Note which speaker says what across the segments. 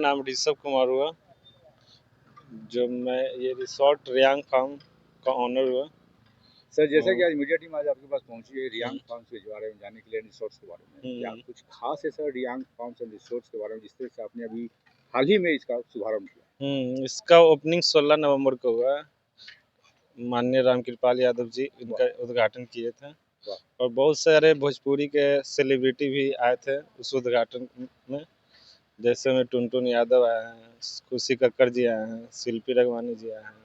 Speaker 1: नाम ऋषभ कुमार हुआ, जो मैं ये रिसॉर्ट रियांग फार्म का ऑनर हुआ।
Speaker 2: सर जैसा कि आज मीडिया टीम आज आपके पास पहुंची है रियांग
Speaker 1: हम्म,
Speaker 2: फार्म्स के बारे में जानने के लिए, रिसोर्ट्स के बारे में, क्या
Speaker 1: हम्म।
Speaker 2: कुछ खास है sir Reang farms and resorts के बारे में, जिस तरह से आपने अभी हाल ही में इसका शुभारंभ किया?
Speaker 1: इसका ओपनिंग 16 नवंबर को हुआ है। माननीय रामकृपाल यादव जी इनका उद्घाटन किए थे
Speaker 2: वाह।
Speaker 1: और बहुत सारे भोजपुरी के सेलिब्रिटी भी आए थे उस उद्घाटन में। जैसे में टुनटुन यादव आए हैं, खुशी कक्कर जी आए हैं, शिल्पी रघवानी जी आए हैं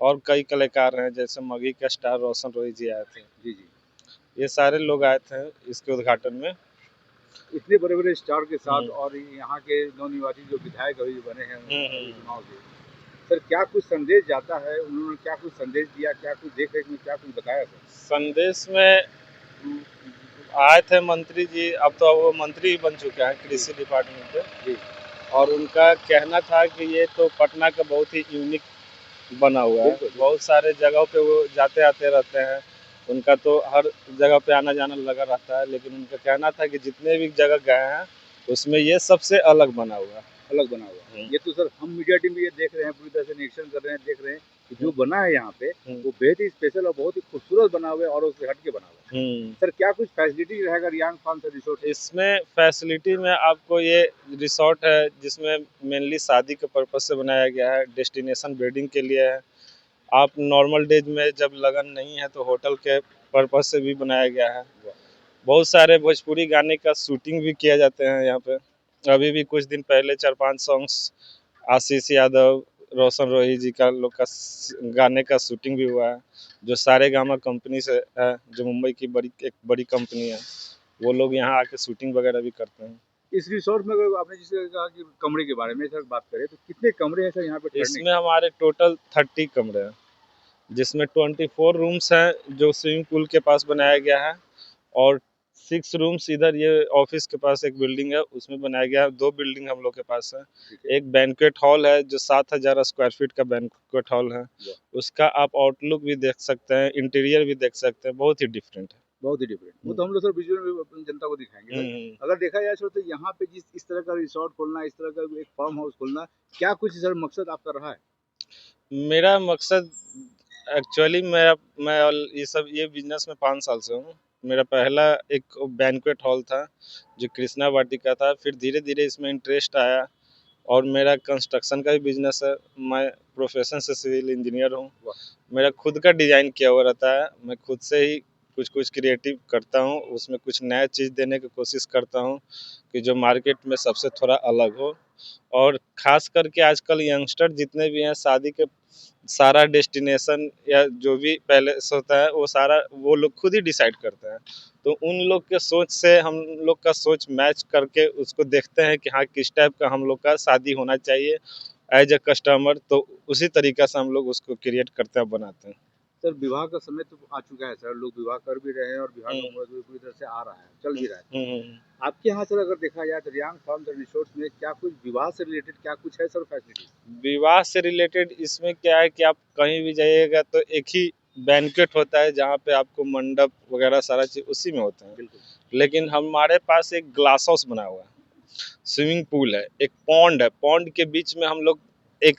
Speaker 1: और कई कलाकार हैं, जैसे मगही का स्टार रोशन रोही जी आए थे।
Speaker 2: जी जी।
Speaker 1: ये सारे लोग आए थे इसके उद्घाटन में।
Speaker 2: इतने बड़े बड़े स्टार के साथ
Speaker 1: हम्म,
Speaker 2: और यहाँ के नवनिर्वाचित जो विधायक अभी बने हैं
Speaker 1: हम्म,
Speaker 2: अभी
Speaker 1: हम्म।
Speaker 2: चुनाव से, सर क्या कुछ संदेश जाता है, उन्होंने क्या कुछ संदेश दिया, क्या कुछ देख रेख में क्या कुछ बताया सर?
Speaker 1: संदेश में आए थे मंत्री जी, अब तो वो मंत्री ही बन चुके हैं कृषि डिपार्टमेंट के।
Speaker 2: जी
Speaker 1: और उनका कहना था कि ये तो पटना का बहुत ही यूनिक बना हुआ है।
Speaker 2: बिल्कुल बिल्कुल।
Speaker 1: बहुत सारे जगहों पे वो जाते आते रहते हैं, उनका तो हर जगह पे आना जाना लगा रहता है, लेकिन उनका कहना था कि जितने भी जगह गए हैं उसमें ये सबसे अलग बना हुआ है।
Speaker 2: अलग बना हुआ है। ये तो सर हम मीडिया टीम भी ये देख रहे हैं, पूरी तरह से निरीक्षण कर रहे हैं, देख रहे हैं कि जो बना है यहाँ पे
Speaker 1: हम्म,
Speaker 2: वो बेहद ही स्पेशल और बहुत ही खूबसूरत बना हुआ है और उससे हट के बना हुआ है।
Speaker 1: हम्म।
Speaker 2: सर क्या कुछ फैसिलिटी रहेगा रियांग फार्म से रिसोर्ट में?
Speaker 1: इसमें फैसिलिटी में आपको ये रिसॉर्ट है जिसमें मेनली शादी के पर्पज से बनाया गया है, डेस्टिनेशन वेडिंग के लिए है। आप नॉर्मल डेज में जब लगन नहीं है तो होटल के पर्पज से भी बनाया गया है। बहुत सारे भोजपुरी गाने का शूटिंग भी किया जाते हैं यहाँ पे। अभी भी कुछ दिन पहले 4-5 सॉन्ग्स आशीष यादव, रोशन रोही जी का लोग का गाने का शूटिंग भी हुआ है, जो सारेगामा कंपनी से है, जो मुंबई की एक बड़ी कंपनी है। वो लोग यहाँ आके शूटिंग वगैरह भी करते हैं।
Speaker 2: इस रिसोर्ट में अगर आपने जिसे कहा कि कमरे के बारे में सर बात करें तो कितने कमरे हैं सर यहाँ पे ठहरने
Speaker 1: इसमें
Speaker 2: के?
Speaker 1: हमारे टोटल 30 कमरे हैं, जिसमें 24 रूम्स हैं जो स्विमिंग पूल के पास बनाया गया है, और 6 रूम्स इधर ये ऑफिस के पास एक बिल्डिंग है उसमें बनाया गया है। 2 बिल्डिंग हम लोग के पास है।
Speaker 2: ठीक है।
Speaker 1: एक बैंक्वेट हॉल है जो 7000 स्क्वायर फीट का बैंक्वेट हॉल है। उसका आप आउटलुक भी देख सकते हैं, इंटीरियर भी देख सकते हैं, बहुत ही डिफरेंट है।
Speaker 2: बहुत ही डिफरेंट। वो तो हम लोग सर विजुअल में अपनी जनता को दिखाएंगे सर।
Speaker 1: हम्म।
Speaker 2: अगर देखा जाए सर तो यहाँ पे जिस इस तरह का रिसोर्ट खोलना, इस तरह का एक फार्म हाउस खोलना, क्या कुछ सर मकसद आपका रहा है?
Speaker 1: मेरा मकसद एक्चुअली मैं ये बिजनेस में 5 साल से हूँ। मेरा पहला एक बैंक्वेट हॉल था जो कृष्णा वाटिका था, फिर धीरे धीरे इसमें इंटरेस्ट आया और मेरा कंस्ट्रक्शन का भी बिजनेस है। मैं प्रोफेशन से सिविल इंजीनियर हूँ। मेरा खुद का डिज़ाइन किया हुआ रहता है, मैं खुद से ही कुछ कुछ क्रिएटिव करता हूँ, उसमें कुछ नया चीज़ देने की कोशिश करता हूँ कि जो मार्केट में सबसे थोड़ा अलग हो। और ख़ास करके आजकल यंगस्टर जितने भी हैं, शादी के सारा डेस्टिनेशन या जो भी पैलेस होता है वो सारा वो लोग खुद ही डिसाइड करते हैं। तो उन लोग के सोच से हम लोग का सोच मैच करके उसको देखते हैं कि हाँ किस टाइप का हम लोग का शादी होना चाहिए एज ए कस्टमर, तो उसी तरीक़े से हम लोग उसको क्रिएट करते हैं, बनाते हैं।
Speaker 2: सर विवाह का समय तो आ चुका है सर, लोग विवाह कर भी रहे हैं और विवाह का
Speaker 1: हुँ,
Speaker 2: मुहूर्त भी पूरी तरह से आ रहा है, चल
Speaker 1: हुँ,
Speaker 2: भी रहा है।
Speaker 1: हुँ, हुँ।
Speaker 2: आपके यहाँ सर अगर देखा जाए तो रियांग फार्म्स एंड रिसोर्ट्स में क्या कुछ विवाह से रिलेटेड क्या कुछ है सर फैसिलिटीज?
Speaker 1: विवाह से रिलेटेड इसमें क्या है कि आप कहीं भी जाइएगा तो एक ही बैंक्वेट होता है जहाँ पे आपको मंडप वगैरह सारा चीज़ उसी में होता है।
Speaker 2: बिल्कुल।
Speaker 1: लेकिन हमारे पास एक ग्लास हाउस बना हुआ है, स्विमिंग पूल है, एक पॉन्ड है, पॉन्ड के बीच में हम लोग एक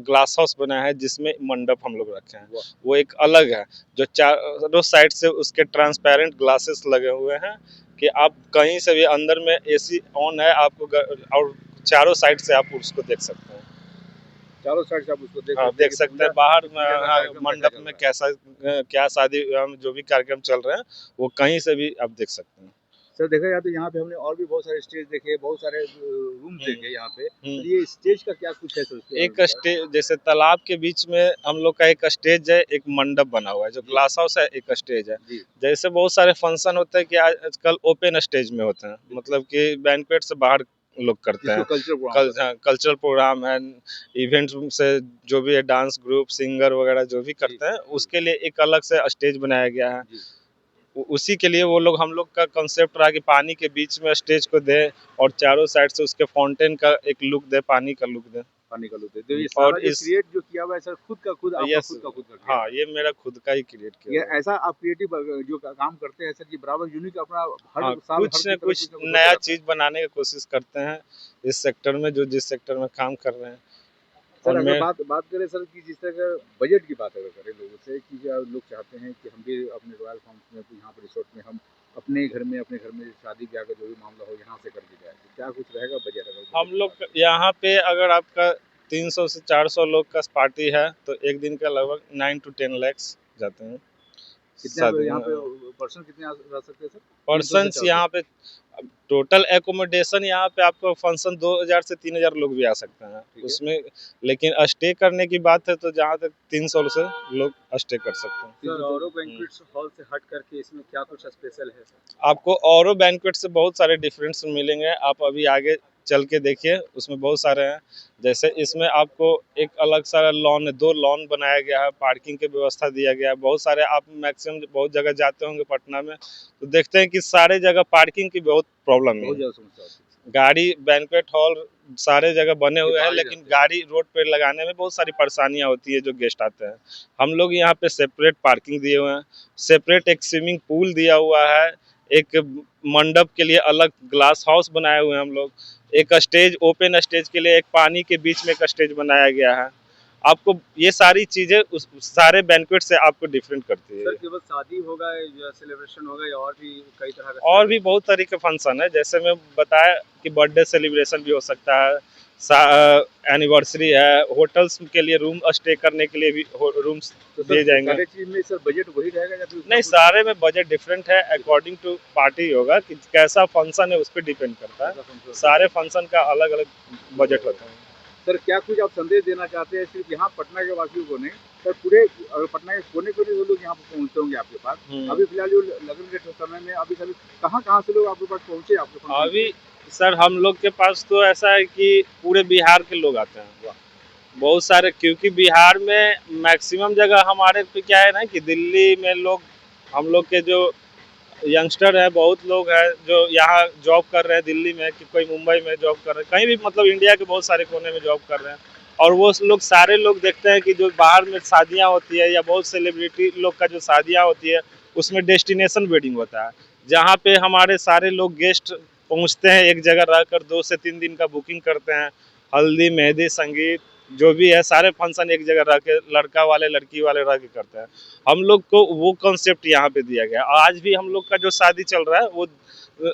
Speaker 1: ग्लास हाउस बनाया है जिसमें मंडप हम लोग रखे हैं। वो एक अलग है, जो चारों साइड से उसके ट्रांसपेरेंट ग्लासेस लगे हुए हैं कि आप कहीं से भी अंदर में एसी ऑन है आपको और चारों साइड से आप उसको देख सकते हैं।
Speaker 2: चारों साइड से आप उसको देख
Speaker 1: हाँ,
Speaker 2: सकते हैं
Speaker 1: देख
Speaker 2: कि
Speaker 1: सकते
Speaker 2: पूजा
Speaker 1: हैं बाहर
Speaker 2: कि पूजा का
Speaker 1: हाँ,
Speaker 2: कार्यक्रम कैसा
Speaker 1: मंडप
Speaker 2: चल
Speaker 1: में
Speaker 2: रहा है।
Speaker 1: कैसा क्या शादी जो भी कार्यक्रम चल रहे हैं वो कहीं से भी आप देख सकते हैं।
Speaker 2: सर देखा जाए तो यहाँ पे हमने और भी बहुत सारे स्टेज देखे, बहुत सारे रूम देखे यहाँ पे,
Speaker 1: हम्म।
Speaker 2: तो ये स्टेज का क्या कुछ है सर उसके बारे
Speaker 1: एक
Speaker 2: में सर?
Speaker 1: स्टेज जैसे तालाब के बीच में हम लोग का एक स्टेज है, एक मंडप बना हुआ है जो
Speaker 2: जी
Speaker 1: ग्लास हाउस है, एक स्टेज है।
Speaker 2: जी
Speaker 1: जैसे बहुत सारे फंक्शन होते हैं कि आजकल ओपन स्टेज में होते हैं, मतलब कि बैंक्वेट से बाहर लोग करते
Speaker 2: जिसको
Speaker 1: हैं।
Speaker 2: कल्चरल प्रोग्राम कहते हैं।
Speaker 1: कल्चरल प्रोग्राम है, इवेंट्स से जो भी है, डांस ग्रुप सिंगर वगैरह जो भी
Speaker 2: जी
Speaker 1: करते हैं उसके लिए एक अलग से स्टेज बनाया गया है।
Speaker 2: जी।
Speaker 1: उसी के लिए वो लोग हम लोग का कंसेप्ट रहा कि पानी के बीच में स्टेज को दे और चारों साइड से उसके फाउंटेन का एक लुक दे, पानी का लुक दे।
Speaker 2: पानी का लुत्फ लेते हो। ये
Speaker 1: और
Speaker 2: सारा जो
Speaker 1: इस
Speaker 2: क्रिएट जो किया हुआ है सर खुद का खुद आपका
Speaker 1: यस,
Speaker 2: खुद का किया
Speaker 1: हाँ,
Speaker 2: हुआ है।
Speaker 1: ये मेरा खुद का ही क्रिएट
Speaker 2: ये
Speaker 1: किया हुआ है।
Speaker 2: ऐसा आप क्रिएटिव जो काम करते हैं सर, ये बराबर यूनिक अपना हर
Speaker 1: हाँ,
Speaker 2: साल हर
Speaker 1: कुछ
Speaker 2: की
Speaker 1: न
Speaker 2: तरह
Speaker 1: कुछ
Speaker 2: कुछ ना कुछ होते
Speaker 1: नया
Speaker 2: रहता है।
Speaker 1: चीज़ बनाने की कोशिश करते हैं इस सेक्टर में, जो जिस सेक्टर में काम कर रहे हैं।
Speaker 2: सर
Speaker 1: और
Speaker 2: अगर
Speaker 1: मैं
Speaker 2: बात बात करें सर कि जिस तरह बजट की बात अगर करें लोगों से कि क्या लोग चाहते हैं कि हम भी अपने रॉयल फार्म्स में यहाँ पर रिसोर्ट में हम अपने घर में शादी ब्याह का जो भी मामला हो यहाँ से करके जाए, तो क्या कुछ रहेगा बजट अगर
Speaker 1: हम
Speaker 2: बजट की बात
Speaker 1: लोग
Speaker 2: करें?
Speaker 1: यहाँ पे अगर आपका 300 से 400 लोग का पार्टी है, तो एक दिन का लगभग 9 to 10 lakhs जाते हैं
Speaker 2: कितने
Speaker 1: शादी
Speaker 2: यहाँ पे
Speaker 1: में।
Speaker 2: पर्सन कितने रह सकते हैं सर? 300 से
Speaker 1: पर्सन्स
Speaker 2: 400।
Speaker 1: यहाँ पे टोटल एकोमोडेशन यहाँ पे आपको फंक्शन 2000 से 3000 लोग भी आ सकते हैं
Speaker 2: ठीक है।
Speaker 1: उसमें, लेकिन स्टे करने की बात है तो जहाँ तक 300 से लोग स्टे कर सकते हैं।
Speaker 2: सर औरों बैंक्वेट्स हॉल से हट करके इसमें क्या कुछ स्पेशल है सर?
Speaker 1: आपको औरों बैंक्वेट से बहुत सारे डिफरेंस मिलेंगे, आप अभी आगे चल के देखिए, उसमें बहुत सारे हैं। जैसे इसमें आपको एक अलग सा लॉन, 2 लॉन बनाया गया है, पार्किंग की व्यवस्था दिया गया है। बहुत सारे आप मैक्सिमम बहुत जगह जाते होंगे पटना में, तो देखते हैं कि सारे जगह पार्किंग की बहुत प्रॉब्लम
Speaker 2: बहुत
Speaker 1: है।
Speaker 2: ज़्यादा समस्या होती है।
Speaker 1: गाड़ी बैंक्वेट हॉल सारे जगह बने
Speaker 2: के
Speaker 1: हुए हैं,
Speaker 2: बाहर ही
Speaker 1: लेकिन
Speaker 2: रहते हैं।
Speaker 1: गाड़ी रोड पे लगाने में बहुत सारी परेशानियां होती है जो गेस्ट आते हैं। हम लोग यहाँ पे सेपरेट पार्किंग दिए हुए हैं, सेपरेट एक स्विमिंग पूल दिया हुआ है, एक मंडप के लिए अलग ग्लास हाउस बनाए हुए हैं हम लोग, एक स्टेज, ओपन स्टेज के लिए एक पानी के बीच में एक स्टेज बनाया गया है। आपको ये सारी चीजें उस सारे बैंक्वेट से आपको डिफरेंट करती है।
Speaker 2: सर केवल शादी होगा या सेलिब्रेशन होगा या और भी कई तरह का
Speaker 1: और भी
Speaker 2: सेलिब्रेशन?
Speaker 1: बहुत तरीके के फंक्शन है, जैसे मैं बताया कि बर्थडे सेलिब्रेशन भी हो सकता है, एनिवर्सरी है, होटल्स के लिए रूम स्टे करने के लिए भी रूम्स
Speaker 2: तो
Speaker 1: दिए
Speaker 2: सर
Speaker 1: जाएंगे।
Speaker 2: सारे चीज़ में सर बजट वही रहेगा या फिर उसमें
Speaker 1: नहीं,
Speaker 2: कुछ?
Speaker 1: सारे में बजट डिफरेंट है, अकॉर्डिंग टू पार्टी होगा कि कैसा फंक्शन है उस पर डिपेंड करता
Speaker 2: ऐसा
Speaker 1: है।
Speaker 2: फंक्शन
Speaker 1: सारे फंक्शन का अलग अलग बजट होता है।
Speaker 2: सर क्या कुछ आप संदेश देना चाहते हैं सिर्फ यहाँ पटना के वासियों को नहीं, सर पूरे अगर पटना के कोने कोने से लोग यहाँ पर पहुँचते होंगे आपके पास, अभी फिलहाल जो लगन के समय में अभी सभी कहाँ कहाँ से लोग आपके पास पहुँचे आपके फंक्शन
Speaker 1: अभी
Speaker 2: में?
Speaker 1: सर हम लोग के पास तो ऐसा है कि पूरे बिहार के लोग आते हैं, बहुत सारे, क्योंकि बिहार में मैक्सिमम जगह हमारे पे क्या है ना कि दिल्ली में लोग, हम लोग के जो यंगस्टर हैं, बहुत लोग हैं जो यहाँ जॉब कर रहे हैं दिल्ली में, कि कोई मुंबई में जॉब कर रहे हैं, कहीं भी मतलब इंडिया के बहुत सारे कोने में जॉब कर रहे हैं। और वो लोग सारे लोग देखते हैं कि जो बाहर में शादियाँ होती है या बहुत सेलिब्रिटी लोग का जो शादियाँ होती है, उसमें डेस्टिनेशन वेडिंग होता है, जहाँ पे हमारे सारे लोग गेस्ट पहुँचते हैं, एक जगह रहकर 2 से 3 दिन का बुकिंग करते हैं। हल्दी, मेहंदी, संगीत जो भी है सारे फंक्शन एक जगह रह के लड़का वाले लड़की वाले रह के करते हैं। हम लोग को वो कॉन्सेप्ट यहाँ पे दिया गया। आज भी हम लोग का जो शादी चल रहा है वो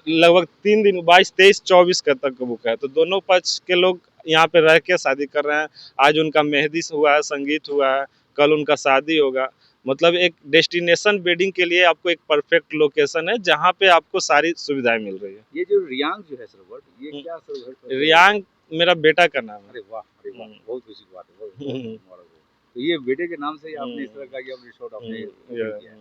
Speaker 1: लगभग 3 दिन, 22, 23, 24 का तक का बुक है, तो दोनों पक्ष के लोग यहाँ पे रह के शादी कर रहे हैं। आज उनका मेहंदी हुआ है, संगीत हुआ है, कल उनका शादी होगा। मतलब एक डेस्टिनेशन वेडिंग के लिए आपको एक परफेक्ट लोकेशन है जहाँ पे आपको सारी सुविधाएं मिल रही है।
Speaker 2: ये जो रियांग जो है सर वर्ड, ये क्या सर वर्ड?
Speaker 1: रियांग मेरा बेटा का नाम है।
Speaker 2: अरे वाह, अरे वाह, बहुत खुशी की बात है, बहुत बहुत
Speaker 1: हम्म,
Speaker 2: मुबारक हो। तो ये बेटे के नाम से ही आपने इस तरह का ये रिसोर्ट आपने ओपन किया है।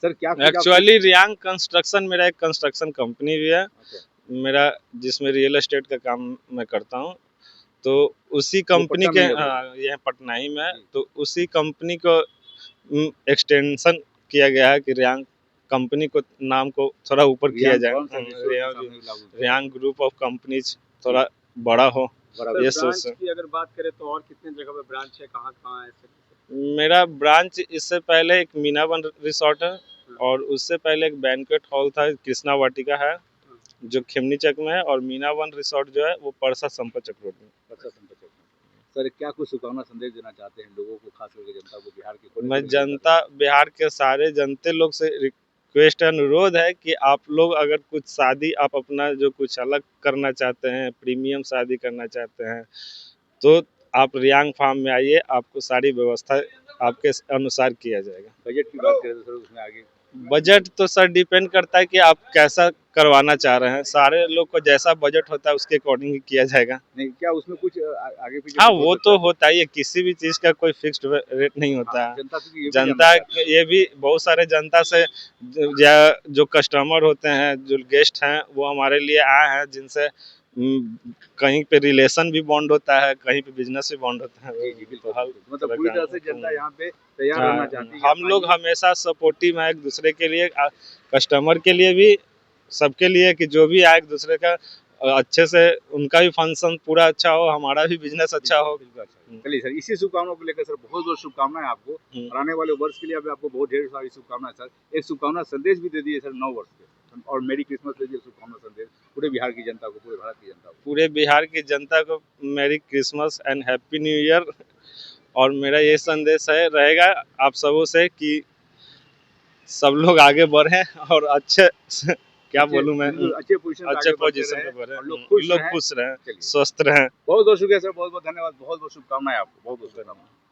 Speaker 2: सर क्या कुछ आप
Speaker 1: एक्चुअली रियांग कंस्ट्रक्शन मेरा एक कंस्ट्रक्शन कंपनी भी है
Speaker 2: अच्छा,
Speaker 1: मेरा, जिसमें रियल एस्टेट का काम मैं करता हूँ। तो उसी
Speaker 2: वो
Speaker 1: कंपनी
Speaker 2: पटना में
Speaker 1: के,
Speaker 2: ही है वो?
Speaker 1: यह पटना ही में है,
Speaker 2: जी।
Speaker 1: तो उसी कंपनी को एक्सटेंशन किया गया है कि रियांग कंपनी को नाम को थोड़ा ऊपर किया
Speaker 2: रियांग
Speaker 1: जाए।
Speaker 2: फर्म्स एंड रिसोर्ट के सामने लागू किया
Speaker 1: रियांग ग्रुप ऑफ कंपनीज थोड़ा बड़ा हो,
Speaker 2: बराबर।
Speaker 1: ये
Speaker 2: सर
Speaker 1: सोच
Speaker 2: ब्रांच की अगर बात करें तो और कितने जगह पे ब्रांच है, कहाँ-कहाँ है सर?
Speaker 1: मेरा ब्रांच इससे पहले एक मीनावन रिसोर्ट है, और उससे पहले एक बैंक्वेट हॉल था, कृष्णा वाटिका है जो खिमनी चक में है, और मीनावन रिसोर्ट जो है वो परसा संपत चक रोड में।
Speaker 2: अच्छा संपर्क करना। सर क्या कुछ शुभकामना संदेश देना चाहते हैं लोगों को, खास करके जनता को, बिहार के
Speaker 1: मैं
Speaker 2: कोने-कोने से
Speaker 1: जनता, बिहार के सारे जनते लोग से रिक्वेस्ट अनुरोध है कि आप लोग अगर कुछ शादी आप अपना जो कुछ अलग करना चाहते हैं, प्रीमियम शादी करना चाहते हैं, तो आप रियांग फार्म में आइए, आपको सारी व्यवस्था आपके अनुसार किया जाएगा।
Speaker 2: बजट की बात करें तो सर उसमें आगे
Speaker 1: बजट तो सर डिपेंड करता है कि आप कैसा करवाना चाह रहे हैं, सारे लोग को जैसा बजट होता है उसके अकॉर्डिंग ही किया जाएगा।
Speaker 2: नहीं, क्या उसमें कुछ आगे पीछे
Speaker 1: हाँ,
Speaker 2: कुछ हो
Speaker 1: वो
Speaker 2: सकता
Speaker 1: तो
Speaker 2: है?
Speaker 1: होता ही है, किसी भी चीज़ का कोई फिक्स्ड रेट नहीं
Speaker 2: हाँ,
Speaker 1: होता है।
Speaker 2: जनता से ये भी जानना
Speaker 1: जनता
Speaker 2: चाहते हैं।
Speaker 1: ये भी, बहुत सारे जनता से जो कस्टमर होते हैं, जो गेस्ट हैं, वो हमारे लिए आए हैं, जिनसे कहीं पे रिलेशन भी बॉन्ड होता है, कहीं पे बिजनेस भी बॉन्ड होता है।
Speaker 2: जी, जी, बिल्कुल,
Speaker 1: तो हर
Speaker 2: बिल्कुल। मतलब
Speaker 1: तरह
Speaker 2: पूरी
Speaker 1: का
Speaker 2: तरह से जनता यहाँ पे तैयार रहना चाहती है कि
Speaker 1: हम
Speaker 2: आप
Speaker 1: लोग
Speaker 2: आइए।
Speaker 1: हमेशा सपोर्टिव हैं एक दूसरे के लिए, कस्टमर के लिए भी, सबके लिए, कि जो भी आए एक दूसरे का अच्छे से उनका भी फंक्शन पूरा अच्छा हो, हमारा भी बिजनेस अच्छा हो।
Speaker 2: बिल्कुल अच्छा। चलिए सर, इसी शुभकामनाओं को लेकर सर बहुत बहुत शुभकामनाएं आपको और आने वाले वर्ष के लिए अभी आपको बहुत ढेर सारी शुभकामनाएं सर। एक शुभकामना संदेश भी दे दिए सर नव वर्ष के और मेरी क्रिसमस दे दिए शुभकामना संदेश पूरे बिहार की जनता को, पूरे भारत की जनता को।
Speaker 1: पूरे बिहार की जनता को मेरी Christmas and happy new year. और मेरा ये संदेश है रहेगा आप सबों से कि सब लोग आगे बढ़ें और अच्छे क्या बोलूं मैं,
Speaker 2: बिल्कुल अच्छे पोजीशन पे
Speaker 1: अच्छे
Speaker 2: आगे बढ़ते
Speaker 1: पोजीशन
Speaker 2: रहे
Speaker 1: पे बढ़े,
Speaker 2: और लोग
Speaker 1: लोग खुश रहें,
Speaker 2: चलिए
Speaker 1: स्वस्थ रहें।
Speaker 2: बहुत बहुत शुक्रिया सर, बहुत बहुत धन्यवाद, बहुत बहुत शुभकामनाएं आपको, बहुत बहुत शुभकामनाएं।